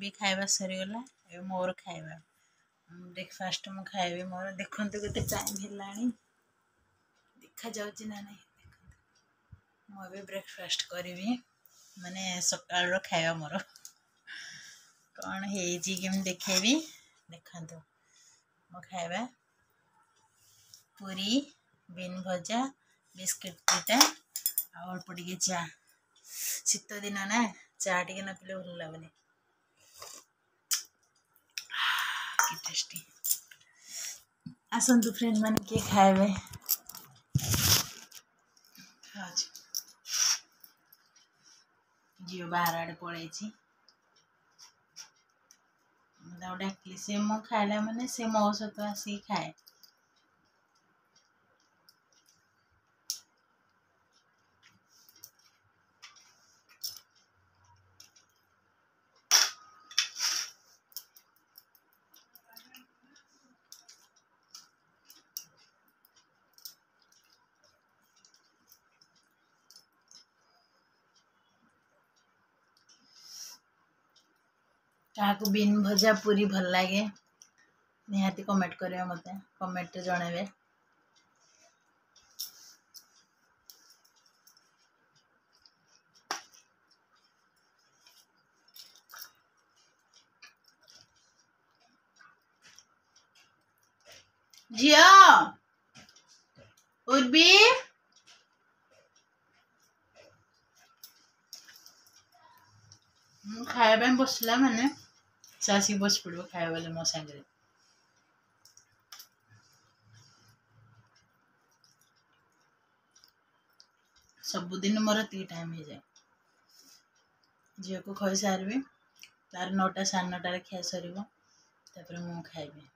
भी खाଇବା सरीगला ए मोर खाଇବା ब्रेकफास्ट मु खाइबी मोर देखंतु केते टाइम हेलानी देखा जाउची ना नहीं देखंतु मु अबे ब्रेकफास्ट करिवि माने सकाळ रो खाଇବା मोर कौन हेजी कि देखेबी देखंतु मो खाଇବା पूरी बीन भजा बिस्किट दुटा आ अल्प टिके चा शीत दिन ना चा टिके न पिले भल लगनी कि टेस्टी आसंतु फ्रेंड मान किए खाए झील बाहर आड़े पड़े डाकली से मो खाइला माने से मो सहित आसिक खाए क्या बीन भजा पूरी भल लगे निहाती कमेंट करियो मते कमेंट जणेबे जिया उर्बी खाଇବା बसला माने सासी बस पड़ो खाए वाले मो संगे सबुदिन मोर ती टाइम हो जाए झील को खई सारबी तार 9टा 9:30 खिया सर मु खाइबी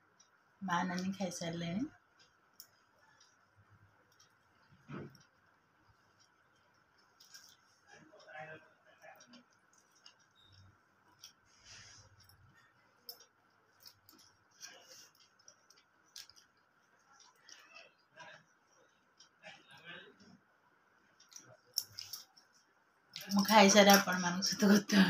माँ नानी खाई सारे मु खाई सारे आपण मान सहित कथा